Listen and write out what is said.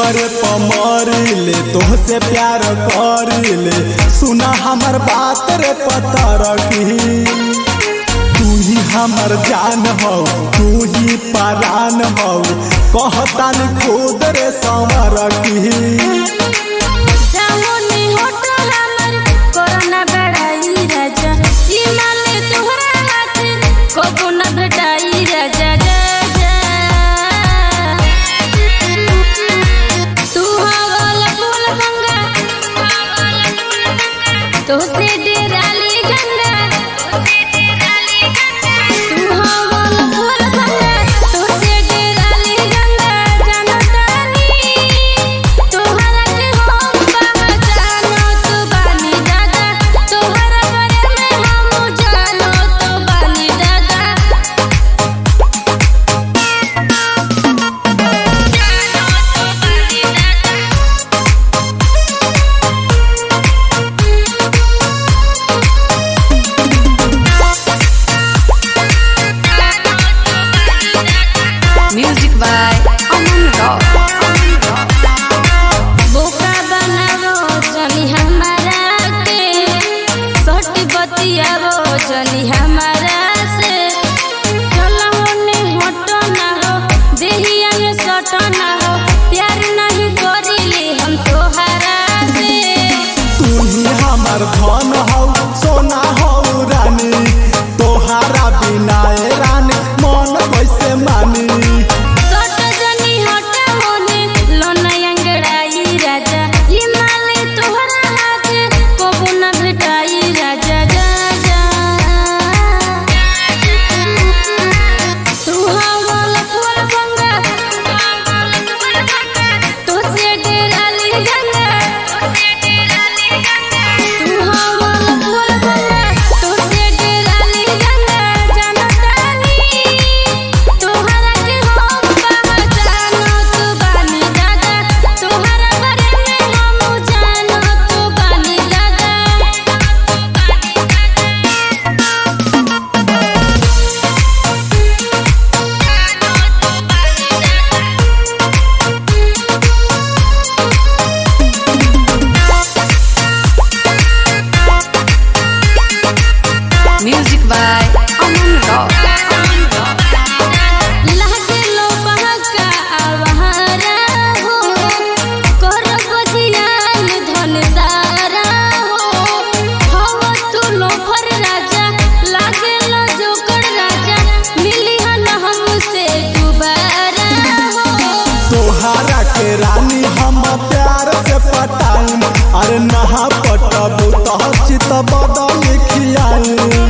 तोहरे पमर ले तोहसे प्यार कर ले सुना हमर बात रे पता रखी तू ही हमर जान हो तू ही परान हो कहता न खुद रे संवर की तो से डेराली गंगा तू हवल फूल भंगा तो से डेराली गंगा जानतानी तोहरा के हम पहचानो तो बानी दादा तोहरा बारे में हम जानो तो बानी दादा Music by Aman Rock. बोका बनावो जनी हमारा के सोटी बतियावो जनी हमारा से चलो ने हटो ना हो देहिया में सटो ना हो प्यार नहीं करिले हम तोहरा से तू ही हमर धन हो सोना हो रानी तोहारा बिना ए रानी मन कैसे मानी Music by Aman Rock. लहके लो बहका आवारा हो कर बजियान धन सारा हो तू लो भर राजा लागे लो जोकर राजा मिली हन हमसे दोबारा हो तोहारा के रानी हम प्यार से पटाऊं अरे नहा पटबू तो चित बदल खियाऊं